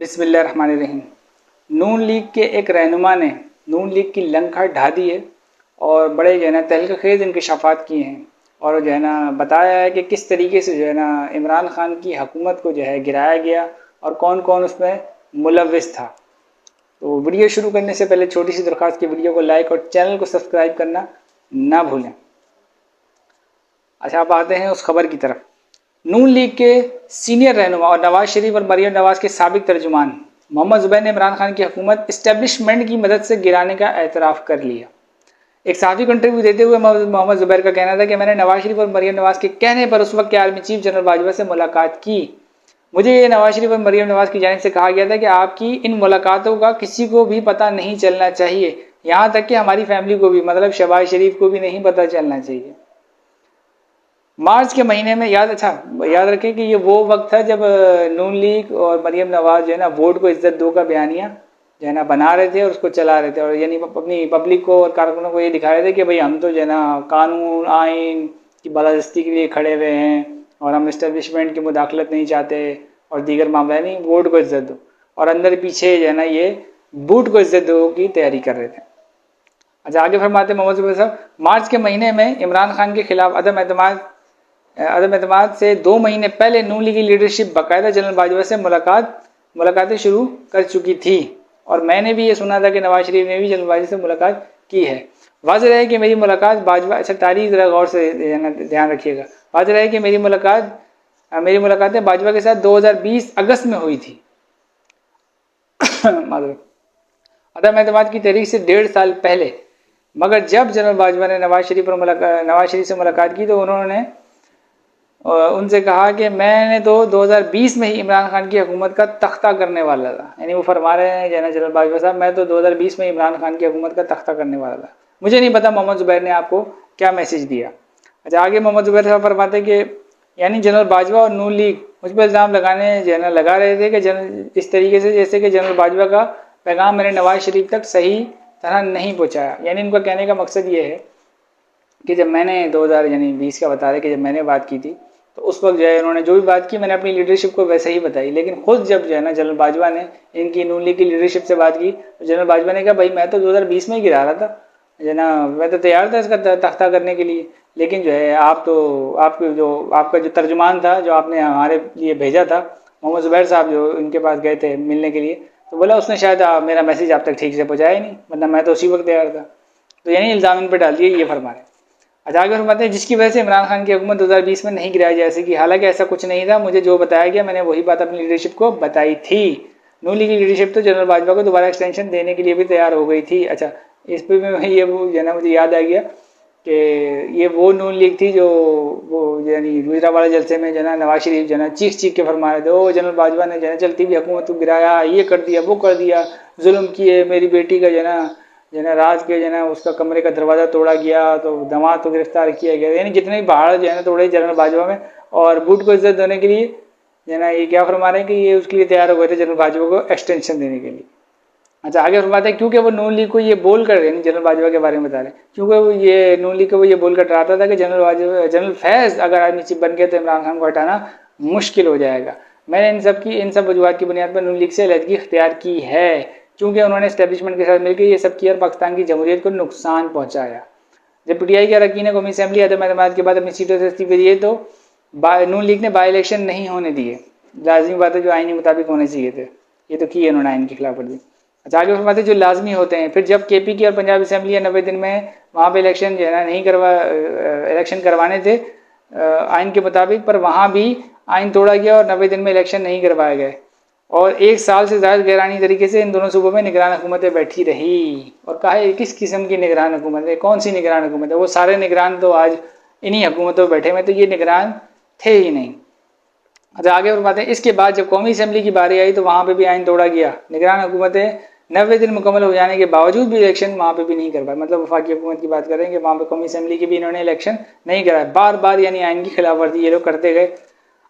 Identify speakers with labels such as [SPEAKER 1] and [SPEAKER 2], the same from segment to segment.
[SPEAKER 1] बिस्मिल्लाहिर्रहमानिर्रहीम। नून लीग के एक रहनुमा ने नून लीग की लंका ढा दी है और बड़े जो है ना तहलकेखेज़ इंकशाफात किए हैं और जो है ना बताया है कि किस तरीके से जो है ना इमरान खान की हुकूमत को जो है गिराया गया और कौन कौन उसमें मुलव्विस था। तो वीडियो शुरू करने से पहले छोटी सी दरख्वास्त की वीडियो को लाइक और चैनल को सब्सक्राइब करना ना भूलें। अच्छा, अब आते हैं उस खबर की तरफ। नून लीग के सीनियर रहनुमा और नवाज शरीफ और मरियम नवाज के साबिक तर्जुमान मोहम्मद जुबैर ने इमरान खान की हुकूमत इस्टेब्लिशमेंट की मदद से गिराने का एतराफ़ कर लिया। एक सहाफ़ी को इंटरव्यू देते हुए मोहम्मद जुबैर का कहना था कि मैंने नवाज शरीफ और मरियम नवाज के कहने पर उस वक्त के आर्मी चीफ जनरल बाजवा से मुलाकात की। मुझे ये नवाज शरीफ और मरियम नवाज की जानिब से कहा गया था कि आपकी इन मुलाकातों का किसी को भी पता नहीं चलना चाहिए, यहाँ तक कि हमारी फैमिली को भी, मतलब शहबाज शरीफ को भी नहीं पता चलना चाहिए। मार्च के महीने में याद रखें कि ये वो वक्त था जब नून लीग और मरियम नवाज जो है ना वोट को इज्जत दो का बयानिया जो है ना बना रहे थे और उसको चला रहे थे, और यानी अपनी पब्लिक को और कारकुनों को ये दिखा रहे थे कि भाई हम तो जो है ना कानून आइन की बालादस्ती के लिए खड़े हुए हैं और हम इस्टेब्लिशमेंट की मुदाखलत नहीं चाहते और दीगर मामला नहीं, वोट को इज्जत दो, और अंदर पीछे जो है ना ये बूट को इज्जत दो की तैयारी कर रहे थे। अच्छा, आगे फरमाते मोहम्मद जुबैर साहब, मार्च के महीने में इमरान खान के खिलाफ अदम एतमाद से 2 महीने पहले नून लीग की लीडरशिप बाकायदा जनरल बाजवा से मुलाकातें शुरू कर चुकी थी, और मैंने भी ये सुना था कि नवाज शरीफ ने भी जनरल बाजवा से मुलाकात की है। वाज़ेह है कि मेरी मुलाकात बाजवा, अच्छा तारीख ज़रा गौर से ध्यान रखिएगा, वाज़ेह है कि मेरी मुलाकातें बाजवा के साथ 2020 अगस्त में हुई थी। अदम एतमाद की तारीख से 1.5 साल पहले। मगर जब जनरल बाजवा ने नवाज शरीफ से मुलाकात की तो उन्होंने उनसे कहा कि मैंने तो 2020 में ही इमरान खान की हुकूमत का तख्ता करने वाला था। यानी वो फरमा रहे हैं जनरल बाजवा साहब, मैं तो 2020 में इमरान खान की हुकूमत का तख्ता करने वाला था। मुझे नहीं पता मोहम्मद जुबैर ने आपको क्या मैसेज दिया। अच्छा, आगे मोहम्मद जुबैर साहब फरमाते कि यानी जनरल बाजवा और नून लीग मुझ पर इल्ज़ाम लगा रहे थे कि इस तरीके से जैसे कि जनरल बाजवा का पैगाम मैंने नवाज शरीफ तक सही तरह नहीं पहुँचाया। यानी उनका कहने का मकसद ये है कि जब मैंने 2020 का बता रहे कि जब मैंने बात की थी तो उस वक्त जो है उन्होंने जो भी बात की मैंने अपनी लीडरशिप को वैसे ही बताई, लेकिन खुद जब जो है ना जनरल बाजवा ने इनकी नून लीग की लीडरशिप से बात की तो जनरल बाजवा ने कहा भाई मैं तो 2020 में ही गिरा रहा था, जो ना मैं तो तैयार था इसका तख्ता करने के लिए, लेकिन जो है आपका जो तर्जुमान था जो आपने हमारे लिए भेजा था मोहम्मद जुबैर साहब जो इनके पास गए थे मिलने के लिए, तो बोला उसने शायद मेरा मैसेज आप तक ठीक से पहुँचाया ही नहीं, वरना मैं तो उसी वक्त तैयार था। तो यानी इल्ज़ाम इन पर डाल दिए, ये फरमा रहे। अच्छा, आगे फरमाते हैं जिसकी वजह से इमरान खान की हुकूमत 2020 में नहीं गिराई जा सकी। हालांकि ऐसा कुछ नहीं था, मुझे जो बताया गया मैंने वही बात अपनी लीडरशिप को बताई थी। नून लीग की लीडरशिप तो जनरल बाजवा को दोबारा एक्सटेंशन देने के लिए भी तैयार हो गई थी। अच्छा, इस पर मैं ये वो जो है ना मुझे याद आ गया कि ये वो नून लीग थी जो वो यानी गुजरावाला जलसे में जो ना नवाज शरीफ जो ना चीख के फरमा रहे थे, ओ जनरल बाजवा ने जो है चलती हुई हुकूमत को गिराया, ये कर दिया वो कर दिया, जुल्म किए, मेरी बेटी का जो ना राज के जो ना उसका कमरे का दरवाज़ा तोड़ा गया, तो दामाद को गिरफ्तार किया गया। यानी जितने भी पहाड़ जो है ना तोड़े जनरल बाजवा में, और बूट को इज्जत देने के लिए जो ना ये क्या फरमा रहे हैं कि ये उसके लिए तैयार हो गए थे जनरल बाजवा को एक्सटेंशन देने के लिए। अच्छा, आगे फरमाते हैं क्योंकि वो नून लीग को ये बोल कर यानी जनरल बाजवा के बारे में बता रहे हैं, क्योंकि वो ये नून लीग को वो ये बोल कर डराता था कि जनरल फैज़ अगर आर्मी चीफ बन गया तो इमरान खान को हटाना मुश्किल हो जाएगा। मैंने इन सब वजूहत की बुनियाद पर नून लीग से अलहदगी इख्तियार की है, क्योंकि उन्होंने इस्टेब्लिशमेंट के साथ मिलकर ये सब किया और पाकिस्तान की जमहूरियत को नुकसान पहुंचाया। जब पीटीआई के अरकान कौमी असम्बली अदम एतमाद के बाद अपनी सीटों से इस्तीफे दिए तो नून लीग ने बाई इलेक्शन नहीं होने दिए। लाजमी बात है जो आईनी मुताबिक होने चाहिए थे, ये तो किए उन्होंने आइन की खिलाफ वर्जी। अच्छा, आगे फरमाते जो लाजमी होते हैं, फिर जब केपी की और पंजाब असम्बली 90 दिन में वहाँ पर इलेक्शन जो है ना इलेक्शन करवाने थे आइन के मुताबिक, पर वहाँ भी आइन तोड़ा गया और 90 दिन में इलेक्शन नहीं करवाए गए, और 1 साल से ज़्यादा गैरानी तरीके से इन दोनों सूबों में निगरान हुकूमतें बैठी रही। और कहा है किस किस्म की निगरान हुकूमत है, कौन सी निगरान हुकूमत है, वो सारे निगरान तो आज इन्हीं हुकूमतों में बैठे हुए, तो ये निगरान थे ही नहीं। अच्छा, आगे और बातें, इसके बाद जब कौमी असम्बली की बारी आई तो वहाँ पर भी आइन तोड़ा गया। निगरान हुकूमतें 90 दिन मुकम्मल हो जाने के बावजूद भी इलेक्शन वहाँ पे भी नहीं करवाए, मतलब वफाकी हुकूमत की बात करेंगे, वहाँ पे कौमी असम्बली की भी इन्होंने इलेक्शन नहीं कराया, बार बार यानी आइन की खिलाफ वर्जी ये लोग करते गए।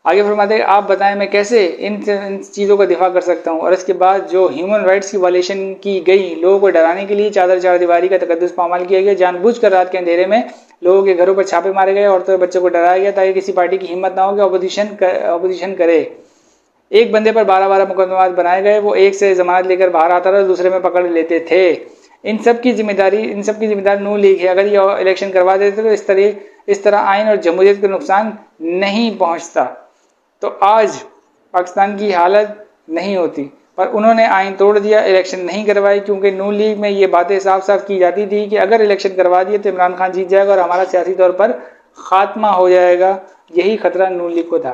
[SPEAKER 1] आगे फरमाते हैं आप बताएं मैं कैसे इन चीज़ों का दिफा कर सकता हूँ, और इसके बाद जो ह्यूमन राइट्स की वायलेशन की गई, लोगों को डराने के लिए चार दीवारी का तकद्दुस पामाल किया गया, जानबूझकर रात के अंधेरे में लोगों के घरों पर छापे मारे गए, औरतों और बच्चों को डराया गया ताकि किसी पार्टी की हिम्मत ना हो कि अपोजिशन करे। एक बंदे पर 12-12 मुकदमा बनाए गए, वो एक से जमानत लेकर बाहर आता था, दूसरे में पकड़ लेते थे। इन सब की जिम्मेदारी नून लीग है। अगर ये इलेक्शन करवा देते तो इस तरह आइन और जमहूरियत को नुकसान नहीं पहुंचता, तो आज पाकिस्तान की हालत नहीं होती। पर उन्होंने आइन तोड़ दिया, इलेक्शन नहीं करवाई, क्योंकि नून लीग में ये बातें साफ साफ की जाती थी कि अगर इलेक्शन करवा दिए तो इमरान खान जीत जाएगा और हमारा सियासी तौर पर खात्मा हो जाएगा। यही खतरा नून लीग को था।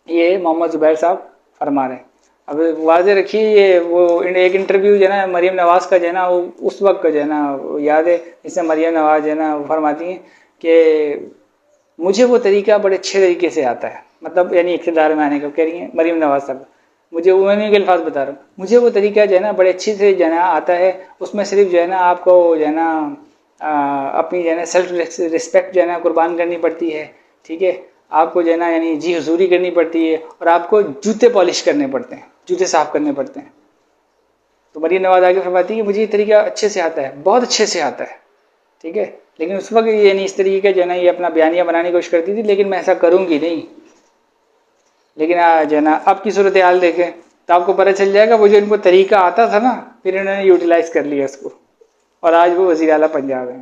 [SPEAKER 1] ये मोहम्मद जुबैर साहब फरमा रहे हैं। अब वाजे रखिए, ये वो एक इंटरव्यू जो है ना मरीम नवाज का जो है ना, वो उस वक्त का जो है ना याद है, इसमें मरीम नवाज जो है ना वो फरमाती हैं कि मुझे वो तरीका बड़े अच्छे तरीके से आता है, मतलब यानी इक़्तिदार में आने का कह रही हैं मरीम नवाज साहब। मुझे उन्हीं के अल्फाज बता रहा हूँ, मुझे वो तरीका जो है ना बड़े अच्छे से जो है ना आता है। उसमें सिर्फ जो है ना आपको जो है ना अपनी जो है ना सेल्फ रिस्पेक्ट जो है ना कुर्बान करनी पड़ती है, ठीक है। आपको जो है ना यानी जी हुजूरी करनी पड़ती है और आपको जूते पॉलिश करने पड़ते हैं, जूते साफ करने पड़ते हैं। तो मरीम नवाज आगे फरमाती है मुझे ये तरीका अच्छे से आता है, बहुत अच्छे से आता है, ठीक है। लेकिन उस वक्त ये नहीं इस तरीके का जो है ना ये अपना बयानिया बनाने की कोशिश करती थी, लेकिन मैं ऐसा करूँगी नहीं। लेकिन जो है ना अब की सूरत हाल देखें तो आपको पता चल जाएगा वो जो इनको तरीका आता था ना, फिर इन्होंने यूटिलाइज कर लिया उसको, और आज वो वज़ीर आला पंजाब है।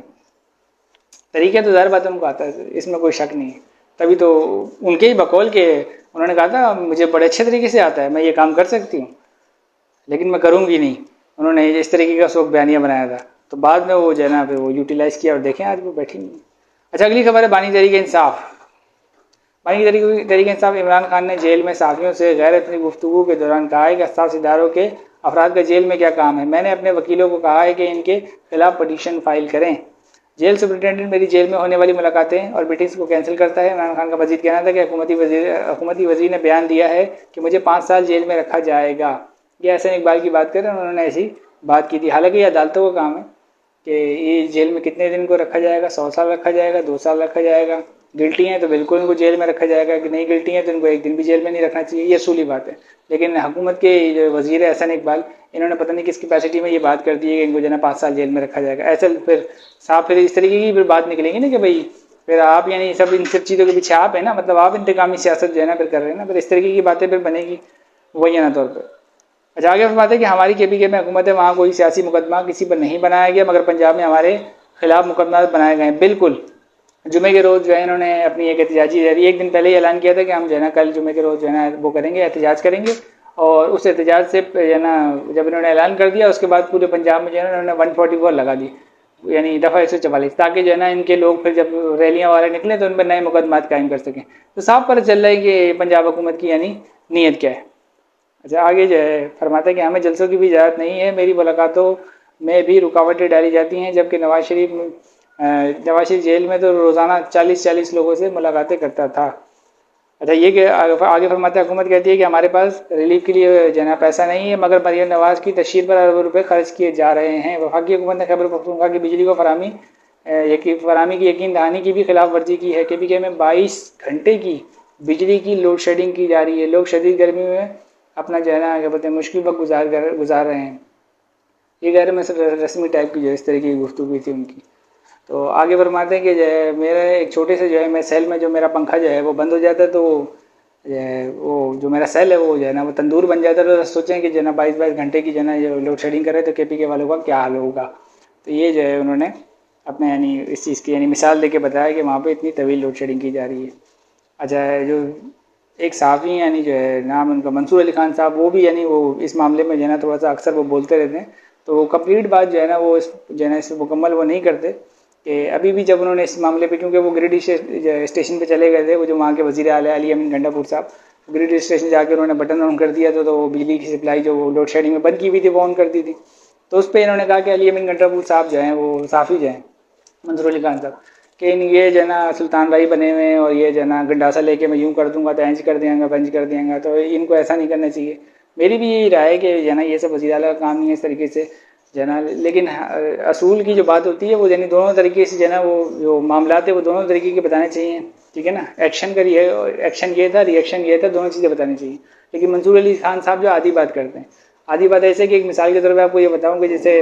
[SPEAKER 1] तरीका तो ज़ाहिर बात है उनको आता है, इसमें कोई शक नहीं है। तभी तो उनके ही बकौल के उन्होंने कहा था मुझे बड़े अच्छे तरीके से आता है, मैं ये काम कर सकती हूँ, लेकिन मैं करूँगी नहीं। उन्होंने इस तरीके का शौक बयानिया बनाया था, तो बाद में वो जो है ना फिर वो यूटिलाइज किया और देखें आज वो बैठी नहीं। अच्छा, अगली खबर है बानी तहरीक इंसाफ। बानी तहरीक इंसाफ इमरान खान ने जेल में साथियों से गैरतनी गुफ्तगू के दौरान कहा है कि हसास इदारों के अफराद का जेल में क्या काम है। मैंने अपने वकीलों को कहा है कि इनके खिलाफ पटिशन फाइल करें। जेल सुपरिटेंडेंट मेरी जेल में होने वाली मुलाकातें और मीटिंग्स को कैंसिल करता है। इमरान खान का मजीद कहना था कि हुकूमती वजीर ने बयान दिया है कि मुझे 5 साल जेल में रखा जाएगा। ये एहसन इकबाल की बात करें, उन्होंने ऐसी बात की थी। हालांकि ये अदालतों का काम है कि ये जेल में कितने दिन को रखा जाएगा, 100 साल रखा जाएगा, 2 साल रखा जाएगा। गिल्टी हैं तो बिल्कुल इनको जेल में रखा जाएगा, कि नहीं गिल्टी हैं तो इनको एक दिन भी जेल में नहीं रखना चाहिए। ये असूली बात है। लेकिन हुकूमत के जो वजीर है एहसन इकबाल, इन्होंने पता नहीं किस कैपेसिटी में ये बात कर दी है कि इनको जो है 5 साल जेल में रखा जाएगा। ऐसे फिर साहब फिर इस तरीके की फिर बात निकलेंगी ना कि भाई फिर आप यानी सब इन सब चीज़ों के पीछे आप है ना, मतलब आप इंतकामी सियासत जो है ना फिर कर रहे हैं ना, फिर इस तरीके की बातें फिर बनेगी वही है ना तौर पर। अच्छा, आगे बात है कि हमारी KPK में हुकूमत है, वहाँ कोई सियासी मुकदमा किसी पर नहीं बनाया गया, मगर पंजाब में हमारे खिलाफ मुकदमा बनाए गए। बिल्कुल, जुमे के रोज़ जो है इन्होंने अपनी एक एहतजाजी रैली एक दिन पहले ही ऐलान किया था कि हम जो है ना कल जुमे के रोज़ जो है ना वो करेंगे, एहतजाज करेंगे। और उस एहतजाज से जो है ना जब इन्होंने ऐलान कर दिया उसके बाद पूरे पंजाब में जो है ना इन्होंने 144 लगा दी, यानी दफ़ा 144, ताकि जो है ना इनके लोग फिर जब रैलियाँ वाले निकले तो उन पर नए मुकदमा कायम कर सकें। तो साफ पता चल रहा है कि पंजाब हुकूमत की यानी नीयत क्या है। अच्छा, आगे जो है फरमाता है कि हमें जलसों की भी इजाज़त नहीं है, मेरी मुलाकातों में भी रुकावटें डाली जाती हैं, जबकि नवाज शरीफ जेल में तो रोज़ाना 40-40 लोगों से मुलाकातें करता था। अच्छा, ये कि आगे फरमाता है हुकूमत कहती है कि हमारे पास रिलीफ के लिए जो है पैसा नहीं है, मगर मरीम नवाज की तशहीर पर अरबों रुपये खर्च किए जा रहे हैं। वफाकी हुकूमत ने खैबर पख्तूनख्वा की बिजली को फरामी की यकीन दहानी की भी खिलाफ वर्जी की है। KPK में 22 घंटे की बिजली की लोड शेडिंग की जा रही है। लोग शदीद गर्मी में अपना जो है ना क्या बोलते हैं मुश्किल वक्त गुजार रहे हैं। ये गैर में रस्मी टाइप की जो इस तरह की गुफ्तगू थी उनकी। तो आगे फरमाते हैं कि जो है मेरे एक छोटे से जो है मैं सेल में जो मेरा पंखा जो है वो बंद हो जाता है, तो वो जो मेरा सेल है वो जो है ना वो तंदूर बन जाता है। तो सोचें कि जो है ना 22 घंटे की जो है ना जो लोड शेडिंग करे तो KPK वालों का क्या हाल होगा। तो ये जो है उन्होंने अपने यानी इस चीज़ की यानी मिसाल दे के बताया कि वहाँ पर इतनी तवील लोड शेडिंग की जा रही है। अच्छा, जो एक साफ़ी यानी जो है नाम उनका मंसूर अली खान साहब, वो भी यानी वो इस मामले में जो है ना थोड़ा सा अक्सर वो बोलते रहते हैं। तो वो कंप्लीट बात जो है ना वो जो है ना इस मुकम्मल वो नहीं करते कि अभी भी जब उन्होंने इस मामले पे, क्योंकि वो गिरिडीह स्टेशन पे चले गए थे, वो जो वहाँ के वज़ीर आला अली अमीन गंडापुर साहब, गिरिडीह स्टेशन जाके उन्होंने बटन ऑन कर दिया तो वो बिजली की सप्लाई जो लोड शेडिंग में बंद की हुई थी वो ऑन कर दी थी। तो उस पर इन्होंने कहा कि अली अमीन गंडापुर साहब जो हैं वो साफ़ी जो हैं मंसूर अली खान साहब कि ये जो है ना सुल्तान भाई बने हुए हैं और ये जो है ना गंडासा लेके मैं यूँ कर दूंगा तो इंज कर देंगे बंज कर देंगे, तो इनको ऐसा नहीं करना चाहिए। मेरी भी यही राय है कि जो है ना ये सब वज़ीर आला का काम नहीं है इस तरीके से जो है ना। लेकिन असूल की जो बात होती है वो यानी दोनों तरीके से जो है ना वो जो मामलात है वो दोनों तरीके के बताने चाहिए, ठीक है ना। एक्शन ये था, रिएक्शन ये था, दोनों चीज़ें बतानी चाहिए। लेकिन मंसूर अली खान साहब जो आधी बात करते हैं, आधी बात ऐसे कि एक मिसाल के तौर पर आपको ये बताऊँ कि जैसे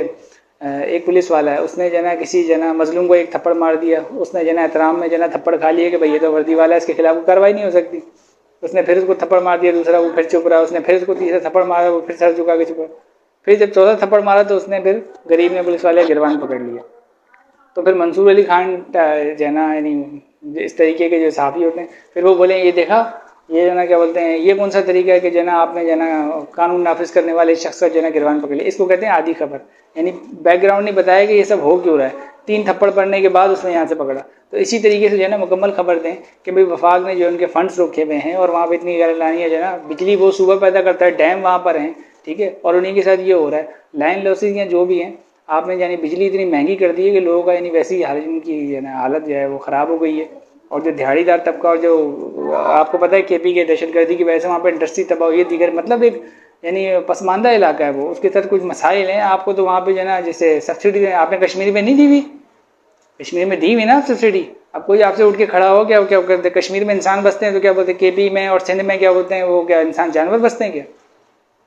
[SPEAKER 1] एक पुलिस वाला है, उसने जो है ना किसी जो है ना मजलूम को एक थप्पड़ मार दिया, उसने जो है ना एहतराम में जो है ना थप्पड़ खा लिया कि भाई ये तो वर्दी वाला है, इसके खिलाफ कार्रवाई नहीं हो सकती। उसने फिर उसको थप्पड़ मार दिया, दूसरा वो फिर चुप रहा, उसने फिर उसको तीसरा थप्पड़ मारा, वो फिर सर झुका के चुप रहा। फिर जब चौथा थप्पड़ मारा तो उसने फिर गरीब ने पुलिस वाले गिरबान पकड़ लिया। तो फिर मंसूर अली खान जो है ना, यानी इस तरीके के जो सहाफ़ी होते हैं, फिर वो बोले ये देखा, ये जो ना क्या बोलते हैं, ये कौन सा तरीका है कि जो ना आपने जो ना कानून नाफिज करने वाले शख्स का जो ना गिरबान पकड़ लिया। इसको कहते हैं आधी खबर, यानी बैकग्राउंड नहीं बताया कि ये सब हो क्यों रहा है, 3 थप्पड़ पड़ने के बाद उसने यहाँ से पकड़ा। तो इसी तरीके से जो है ना मुकम्मल खबर दें कि भाई वफाक ने जो उनके फंड्स रोके हुए हैं और वहाँ पर इतनी लानी है जो ना, बिजली वो सुबह पैदा करता है, डैम वहाँ पर हैं, ठीक है, और उन्हीं के साथ ये हो रहा है, लाइन लॉसेज या जो भी हैं। आपने यानी बिजली इतनी महंगी कर दी है कि लोगों का यानी वैसी उनकी ना हालत जो है वो ख़राब हो गई है। और जो दिहाड़ीदार तबका, और जो आपको पता है केपी के दहशतगर्दी की वजह से वहाँ पर इंडस्ट्री तबाह हुई है, दीगर मतलब एक यानी पसमानदा इलाका है वो, उसके साथ कुछ मसाइल हैं। आपको तो वहाँ पे जो है ना, जैसे सब्सिडी आपने कश्मीर में नहीं दी हुई, कश्मीर में दी हुई ना सब्सिडी। अब कोई आपसे उठ के खड़ा हो, क्या क्या करते, कश्मीर में इंसान बसते हैं तो क्या बोलते हैं, केपी में और सिंध में क्या बोलते हैं, वो क्या इंसान जानवर बसते हैं क्या,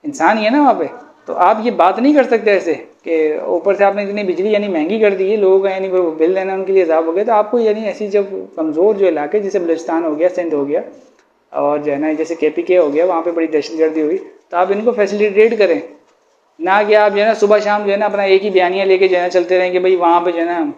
[SPEAKER 1] इंसान ही है ना वहाँ पे। तो आप ये बात नहीं कर सकते ऐसे कि ऊपर से आपने इतनी बिजली यानी महंगी कर दी है, लोगों का यानी वो बिल देना उनके लिए अजाब हो गया। तो आपको यानी ऐसी जब कमज़ोर जो इलाके, जैसे बलूचिस्तान हो गया, सिंध हो गया, और जो है ना जैसे KPK हो गया, वहाँ पे बड़ी दहशतगर्दी हुई, तो आप इनको फैसिलिटेट करें, ना कि आप जो है ना सुबह शाम जो है ना अपना एक ही बयानिया लेके जो है ना चलते रहें कि भाई वहाँ पे जो है ना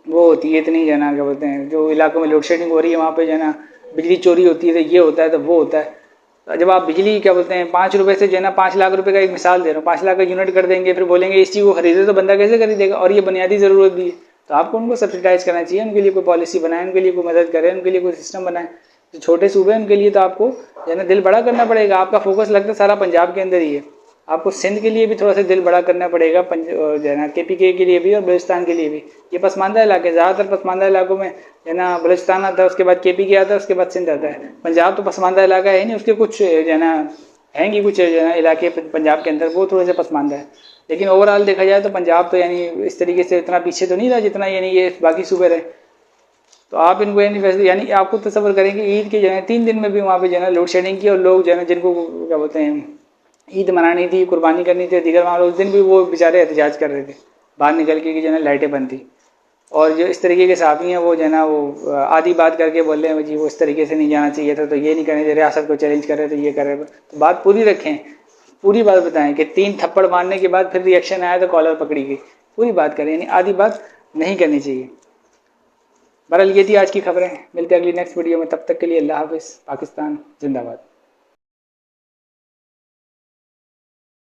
[SPEAKER 1] वो होती है इतनी जो है ना क्या बोलते हैं, जो इलाकों में लोड शेडिंग हो रही है वहाँ पे जो है ना बिजली चोरी होती है, तो ये होता है तो वो होता है। जब आप बिजली क्या बोलते हैं 5 रुपये से जो है ना 5 लाख रुपए का, एक मिसाल दे रहा हूँ, 5 लाख का यूनिट कर देंगे, फिर बोलेंगे इस चीज़ को खरीदे, तो बंदा कैसे खरीदेगा, और ये बुनियादी ज़रूरत भी है। तो आपको उनको सब्सिडाइज करना चाहिए, उनके लिए कोई पॉलिसी बनाए, उनके लिए कोई मदद करें, उनके लिए कोई सिस्टम बनाए। जो छोटे सूबे हैं उनके लिए तो आपको जो है ना दिल बड़ा करना पड़ेगा। आपका फोकस लगता है सारा पंजाब के अंदर ही है, आपको सिंध के लिए भी थोड़ा सा दिल बड़ा करना पड़ेगा, जो है ना KPK के लिए भी और बलूचिस्तान के लिए भी। ये पसमानदा इलाके, ज़्यादातर पसमानदा इलाकों में जो है ना बलूचिस्तान आता है, उसके बाद KPK आता है, उसके बाद सिंध आता है। पंजाब तो पसमानदा इलाका है नहीं, उसके कुछ जो है ना हैंगी कुछ जो है ना इलाके पंजाब के अंदर, वो थोड़े से पसमानदा है। लेकिन ओवरऑल देखा जाए तो पंजाब तो यानी इस तरीके से इतना पीछे तो नहीं रहा जितना यानी ये बाकी सूबे रहे। तो आप इनको यानी वैसे यानी आपको तस्वर करेंगे ईद के जो है 3 दिन में भी वहाँ पे जो है लोड शेडिंग की, और लोग जो है ना जिनको क्या बोलते हैं ईद मनानी थी, कुर्बानी करनी थी, दीगर वहाँ उस दिन भी वो बेचारे एहतजाज कर रहे थे बाहर निकल के कि जो है लाइटें बंद थी। और जो इस तरीके के साथी हैं वो जो है ना वो आधी बात करके बोल रहे हैं जी वो इस तरीके से नहीं जाना चाहिए था, तो ये नहीं करने, रियासत को चैलेंज कर रहे थे, ये कर रहे थे। तो बात पूरी रखें, पूरी बात बताएं कि 3 थप्पड़ मारने के बाद फिर रिएक्शन आया तो कॉलर पकड़ी गई, पूरी बात करें, यानी आधी बात नहीं करनी चाहिए। बहरहाल ये थी आज की खबरें, मिलते हैं अगली नेक्स्ट वीडियो में, तब तक के लिए अल्लाह हाफिज़। पाकिस्तान जिंदाबाद।